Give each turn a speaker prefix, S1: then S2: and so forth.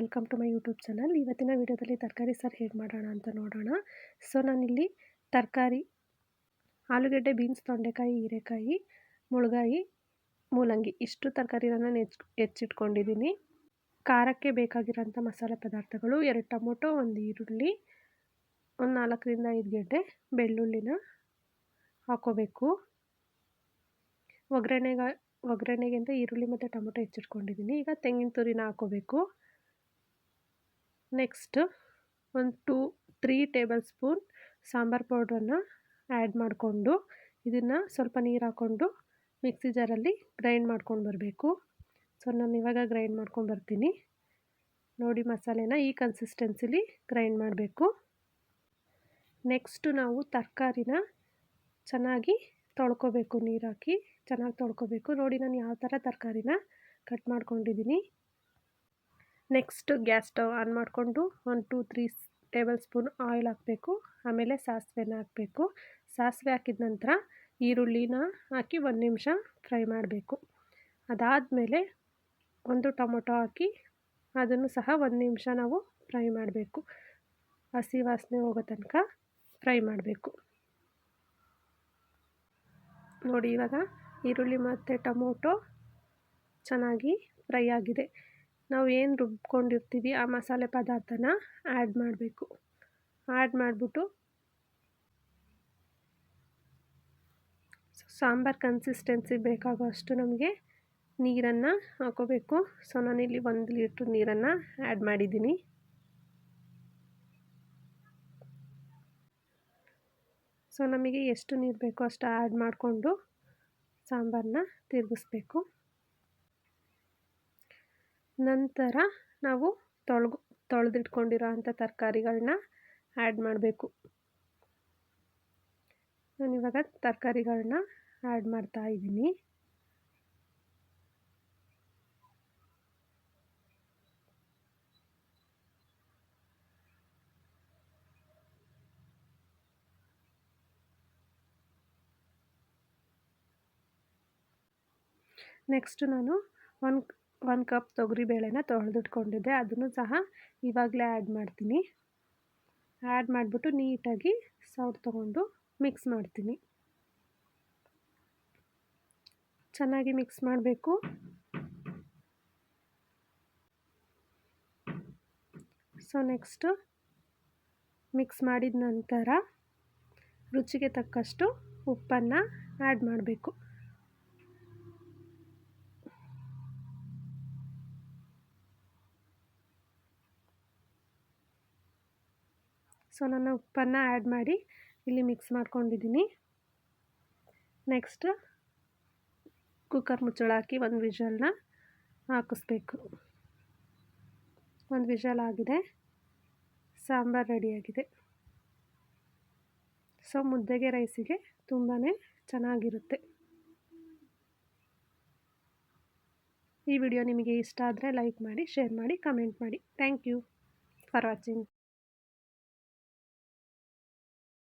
S1: Welcome to my YouTube channel. ಇವತ್ತಿನ ವಿಡಿಯೋದಲ್ಲಿ ತರಕಾರಿ ಸಾರು ಹೇಗೆ ಮಾಡೋಣ ಅಂತ ನೋಡೋಣ. ನಾನಿಲ್ಲಿ ತರಕಾರಿ ಆಲೂಗಡ್ಡೆ, ಬೀನ್ಸ್, ತೊಂಡೆಕಾಯಿ, ಹೀರೆಕಾಯಿ, ಮುಳ್ಗಾಯಿ, ಮೂಲಂಗಿ ಇಷ್ಟು ತರಕಾರಿನ ಹೆಚ್ಚಿಟ್ಕೊಂಡಿದ್ದೀನಿ. ಖಾರಕ್ಕೆ ಬೇಕಾಗಿರೋಂಥ ಮಸಾಲೆ ಪದಾರ್ಥಗಳು 2 ಟೊಮೊಟೊ, 1 ಈರುಳ್ಳಿ, ಒಂದು 4ರಿಂದ 5 ಗೆಡ್ಡೆ ಬೆಳ್ಳುಳ್ಳಿನ ಹಾಕೋಬೇಕು. ಒಗ್ಗರಣೆಗೆ ಅಂತ ಈರುಳ್ಳಿ ಮತ್ತು ಟೊಮೊಟೊ ಹೆಚ್ಚಿಟ್ಕೊಂಡಿದ್ದೀನಿ. ಈಗ ತೆಂಗಿನ ತುರಿನ ಹಾಕೋಬೇಕು. ನೆಕ್ಸ್ಟ್ ಒಂದು 3 ಟೇಬಲ್ ಸ್ಪೂನ್ ಸಾಂಬಾರು ಪೌಡ್ರನ್ನು ಆ್ಯಡ್ ಮಾಡಿಕೊಂಡು ಇದನ್ನು ಸ್ವಲ್ಪ ನೀರು ಹಾಕ್ಕೊಂಡು ಮಿಕ್ಸಿ ಜಾರಲ್ಲಿ ಗ್ರೈಂಡ್ ಮಾಡ್ಕೊಂಡು ಬರಬೇಕು. ನಾನು ಇವಾಗ ಗ್ರೈಂಡ್ ಮಾಡ್ಕೊಂಡು ಬರ್ತೀನಿ. ನೋಡಿ, ಮಸಾಲೆನ ಈ ಕನ್ಸಿಸ್ಟೆನ್ಸಿಲಿ ಗ್ರೈಂಡ್ ಮಾಡಬೇಕು. ನೆಕ್ಸ್ಟು ನಾವು ತರಕಾರಿನ ಚೆನ್ನಾಗಿ ತೊಳ್ಕೊಬೇಕು. ನೀರು ಹಾಕಿ ಚೆನ್ನಾಗಿ ತೊಳ್ಕೊಬೇಕು. ನೋಡಿ, ನಾನು ಯಾವ ಥರ ತರಕಾರಿನ ಕಟ್ ಮಾಡ್ಕೊಂಡಿದ್ದೀನಿ. ನೆಕ್ಸ್ಟ್ ಗ್ಯಾಸ್ ಸ್ಟವ್ ಆನ್ ಮಾಡಿಕೊಂಡು 1-2-3 ಟೇಬಲ್ ಸ್ಪೂನ್ ಆಯಿಲ್ ಹಾಕಬೇಕು. ಆಮೇಲೆ ಸಾಸಿವೆನ ಹಾಕಬೇಕು. ಸಾಸಿವೆ ಹಾಕಿದ ನಂತರ ಈರುಳ್ಳಿನ ಹಾಕಿ 1 ನಿಮಿಷ ಫ್ರೈ ಮಾಡಬೇಕು. ಅದಾದಮೇಲೆ 1 ಟೊಮೊಟೊ ಹಾಕಿ ಅದನ್ನು ಸಹ 1 ನಿಮಿಷ ನಾವು ಫ್ರೈ ಮಾಡಬೇಕು. ಹಸಿ ವಾಸನೆ ಹೋಗೋ ತನಕ ಫ್ರೈ ಮಾಡಬೇಕು. ನೋಡಿ, ಇವಾಗ ಈರುಳ್ಳಿ ಮತ್ತು ಟೊಮೊಟೊ ಚೆನ್ನಾಗಿ ಫ್ರೈ ಆಗಿದೆ. ನಾವು ಏನು ರುಬ್ಕೊಂಡಿರ್ತೀವಿ ಆ ಮಸಾಲೆ ಪದಾರ್ಥನ ಆ್ಯಡ್ ಮಾಡಬೇಕು. ಆ್ಯಡ್ ಮಾಡಿಬಿಟ್ಟು ಸಾಂಬಾರು ಕನ್ಸಿಸ್ಟೆನ್ಸಿ ಬೇಕಾಗುವಷ್ಟು ನಮಗೆ ನೀರನ್ನು ಹಾಕೋಬೇಕು. ನಾನಿಲ್ಲಿ 1 ಲೀಟ್ರ್ ನೀರನ್ನು ಆ್ಯಡ್ ಮಾಡಿದ್ದೀನಿ. ನಮಗೆ ಎಷ್ಟು ನೀರು ಬೇಕೋ ಅಷ್ಟು ಆ್ಯಡ್ ಮಾಡಿಕೊಂಡು ಸಾಂಬಾರನ್ನ ತಿರುಗಿಸ್ಬೇಕು. ನಂತರ ನಾವು ತೊಳೆದಿಟ್ಕೊಂಡಿರೋ ಅಂಥ ತರಕಾರಿಗಳನ್ನ ಆ್ಯಡ್ ಮಾಡಬೇಕು. ನಾನಿವಾಗ ತರಕಾರಿಗಳನ್ನ ಆ್ಯಡ್ ಮಾಡ್ತಾ ಇದ್ದೀನಿ. ನೆಕ್ಸ್ಟು ನಾನು 1 ಕಪ್ ತೊಗರಿಬೇಳೆನ ತೊಳೆದಿಟ್ಕೊಂಡಿದ್ದೆ. ಅದನ್ನು ಸಹ ಇವಾಗಲೇ ಆ್ಯಡ್ ಮಾಡ್ತೀನಿ. ಆ್ಯಡ್ ಮಾಡಿಬಿಟ್ಟು ನೀಟಾಗಿ ಸೌಟ್ ತೊಗೊಂಡು ಮಿಕ್ಸ್ ಮಾಡ್ತೀನಿ. ಚೆನ್ನಾಗಿ ಮಿಕ್ಸ್ ಮಾಡಬೇಕು. ನೆಕ್ಸ್ಟು ಮಿಕ್ಸ್ ಮಾಡಿದ ನಂತರ ರುಚಿಗೆ ತಕ್ಕಷ್ಟು ಉಪ್ಪನ್ನು ಆ್ಯಡ್ ಮಾಡಬೇಕು. ನಾನು ಉಪ್ಪನ್ನು ಆ್ಯಡ್ ಮಾಡಿ ಇಲ್ಲಿ ಮಿಕ್ಸ್ ಮಾಡ್ಕೊಂಡಿದ್ದೀನಿ. ನೆಕ್ಸ್ಟ್ ಕುಕ್ಕರ್ ಮುಚ್ಚಳ ಹಾಕಿ 1 ವಿಷಲ್ನ ಹಾಕಿಸ್ಬೇಕು. 1 ವಿಷಲ್ ಆಗಿದೆ. ಸಾಂಬಾರು ರೆಡಿಯಾಗಿದೆ. ಮುದ್ದೆಗೆ, ರೈಸಿಗೆ ತುಂಬಾ ಚೆನ್ನಾಗಿರುತ್ತೆ. ಈ ವಿಡಿಯೋ ನಿಮಗೆ ಇಷ್ಟ ಆದರೆ ಲೈಕ್ ಮಾಡಿ, ಶೇರ್ ಮಾಡಿ, ಕಮೆಂಟ್ ಮಾಡಿ. Thank you for watching.